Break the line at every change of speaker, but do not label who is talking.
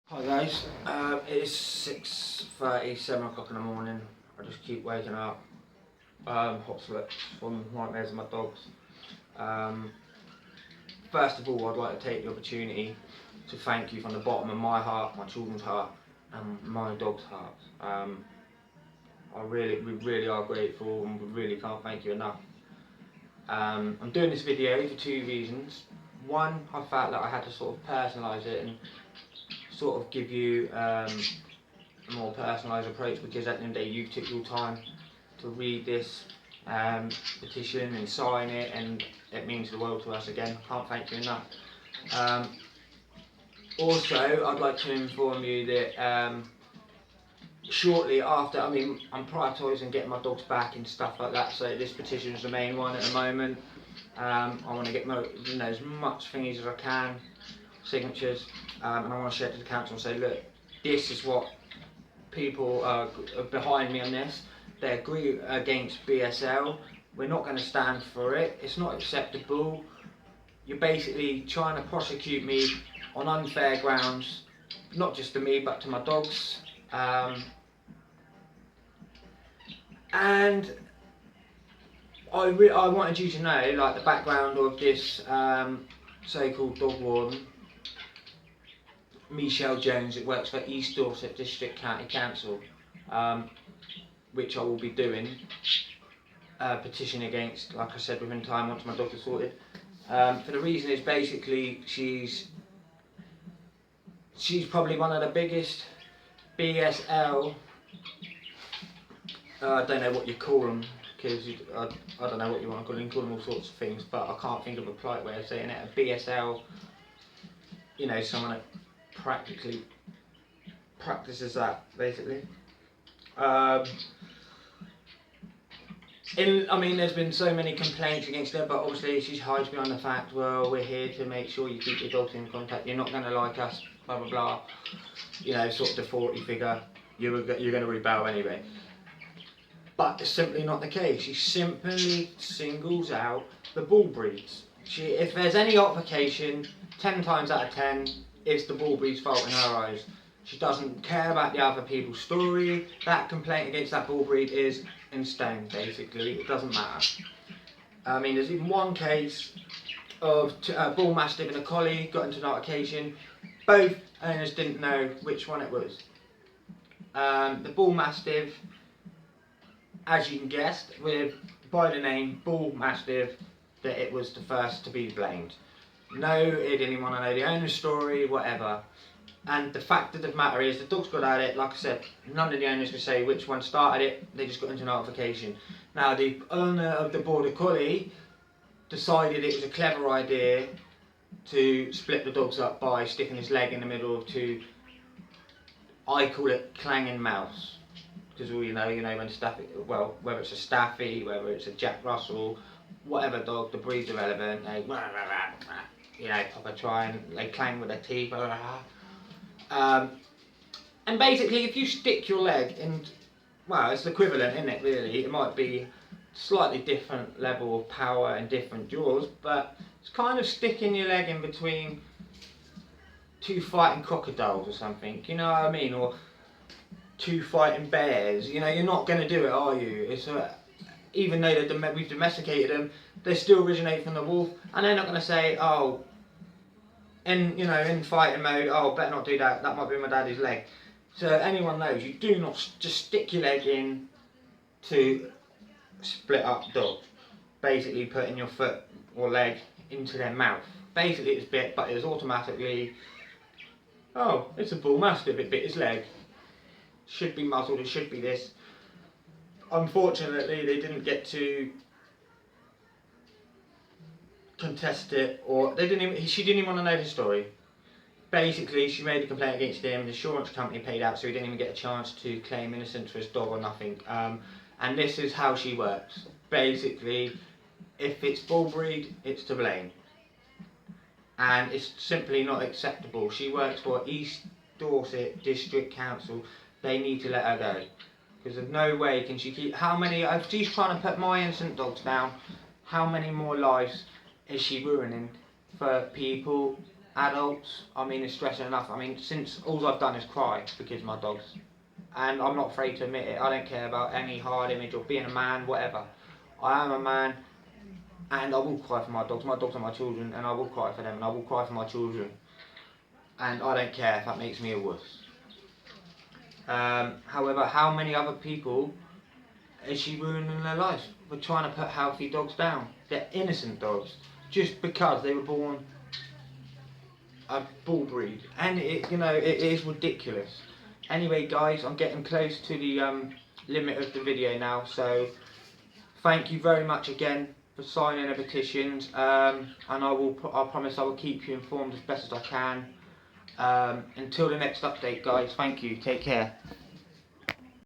Hi guys, it is 6:30, 7 o'clock in the morning. I just keep waking up, hot sweats from nightmares of my dogs. Um, First of all, I'd like to take the opportunity to thank you from the bottom of my heart, my children's heart, and my dog's heart. We really are grateful, and we really can't thank you enough. I'm doing this video for two reasons. One, I felt that I had to sort of personalise it and sort of give you a more personalised approach, because at the end of the day you took your time to read this petition and sign it, and it means the world to us. Again, I can't thank you enough. Also, I'd like to inform you that shortly after, I'm prioritising getting my dogs back and stuff like that, so this petition is the main one at the moment. I want to get as much things as I can, signatures, and I want to share it to the council and say, look, this is what people are behind me on this. They agree against BSL. We're not going to stand for it. It's not acceptable. You're basically trying to prosecute me on unfair grounds, not just to me but to my dogs. And I wanted you to know, like, the background of this so-called dog warden, Michelle Jones, that works for East Dorset District County Council, which I will be doing a petition against, like I said, within time once my dogs are sorted. For the reason is basically she's probably one of the biggest BSL. I don't know what you call them, because I don't know what you want to call them. You can call them all sorts of things, but I can't think of a polite way of saying it. A BSL, someone that practically practices that, basically. There's been so many complaints against her, but obviously she hides behind the fact, well, we're here to make sure you keep your dogs in contact, you're not going to like us, blah blah blah, sort of the 40 figure, you're going to rebel anyway. But it's simply not the case. She simply singles out the bull breeds. If there's any altercation, 10 times out of 10, it's the bull breed's fault in her eyes. She doesn't care about the other people's story. That complaint against that bull breed is in stone, basically. It doesn't matter. There's even one case of a bull mastiff and a collie got into an altercation. Both owners didn't know which one it was. The bull mastiff, as you can guess, by the name bull mastiff, that it was the first to be blamed. No, it didn't want to know the owner's story, whatever. And the fact of the matter is, the dogs got at it. Like I said, none of the owners could say which one started it. They just got into an altercation. Now, the owner of the border collie decided it was a clever idea to split the dogs up by sticking his leg in the middle of two, I call it clanging mouths. Because all you know when Staffy, well, whether it's a Staffy, whether it's a Jack Russell, whatever dog, the breed's irrelevant, they pop a try and they clang with their teeth. And basically, if you stick your leg in, well, it's the equivalent, isn't it, really? It might be slightly different level of power and different jaws, but it's kind of sticking your leg in between two fighting crocodiles or something, you know what I mean? Or two fighting bears. You're not going to do it, are you? It's even though we've domesticated them, they still originate from the wolf, and they're not going to say, oh, in fighting mode, oh, better not do that, that might be my daddy's leg. So anyone knows, you do not just stick your leg in to split up dogs. Basically putting your foot or leg into their mouth. Basically it's bit, but it was automatically, oh, it's a bull mastiff, it bit his leg. Should be muzzled, it should be this. Unfortunately, they didn't get to contest it, or she didn't even want to know his story. Basically, she made a complaint against him, the insurance company paid out, so he didn't even get a chance to claim innocence for his dog or nothing. And this is how she works. Basically, if it's bull breed, it's to blame. And it's simply not acceptable. She works for East Dorset District Council. They need to let her go, because there's no way can she keep, if she's trying to put my innocent dogs down, how many more lives is she ruining for people adults, I mean, it's stressing enough. I mean, since all I've done is cry because of my dogs. And I'm not afraid to admit it. I don't care about any hard image or being a man, whatever. I am a man, and I will cry for my dogs. My dogs are my children, and I will cry for them, and I will cry for my children. And I don't care if that makes me a wuss. However, how many other people is she ruining their lives? We're trying to put healthy dogs down. They're innocent dogs, just because they were born a bull breed, and it is ridiculous. Anyway, guys, I'm getting close to the limit of the video now, so thank you very much again for signing the petitions, and I promise I will keep you informed as best as I can. Until the next update, guys, thank you, take care.